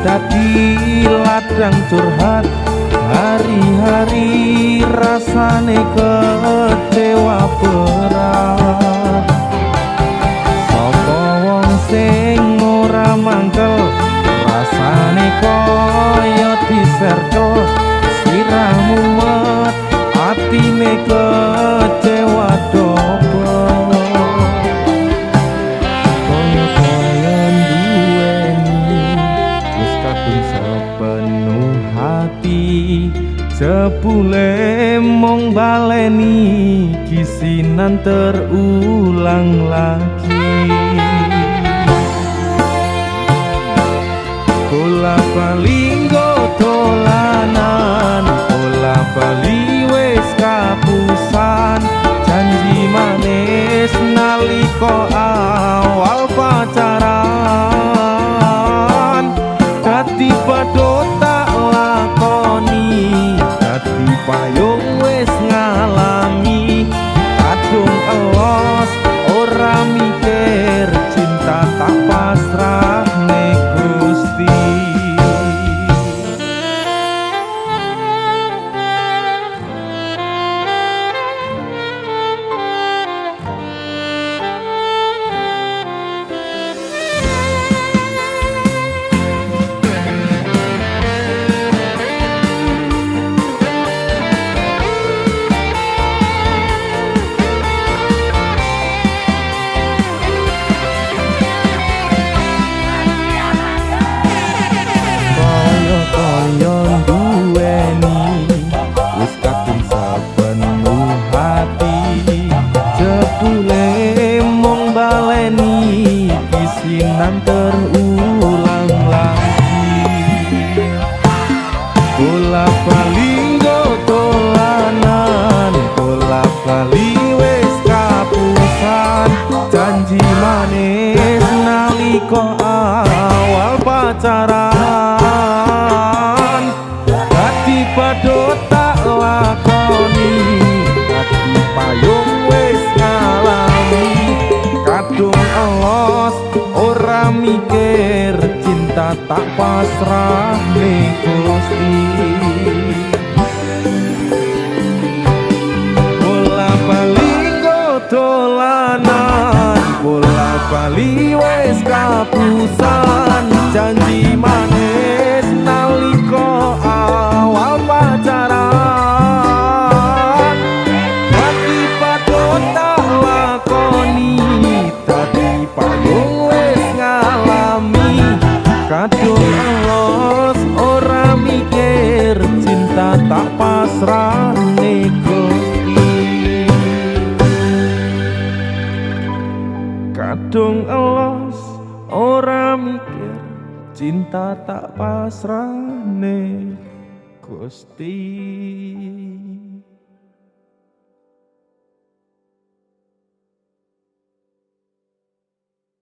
dadi ladang curhat hari-hari rasane kecewa berat. Sapa wong sing ora mangkel rasane kaya diserkel siramu met atine kecewa dobel. Kaya duweni wis kadung sepenuh hati jebule mung baleni kisinan terulang lagi. Bola bali dolanan, bola bali wis kapusan, janji manis nalika awal pacaran dadi padha tak lakoni, dadi payung wis ngalami kadung elos ora mikir cinta tak pasrah nek Gusti. Kisinan terulang lagi. Bola bali dolanan, bola bali wis kapusan, janji manis nalika awal pacaran dadi padha tak lakoni, dadi payung wis ngalami kadung elos ora mikir cinta tak pasrah ning Gusti. Bola bali dolanan, bola bali wis kapusan, janji manis nalika awal pacaran dadi padha tak lakoni, dadi payung kadung elos ora mikir cinta tak pasrah ning Gusti. Kadung elos ora mikir cinta tak pasrah ning Gusti.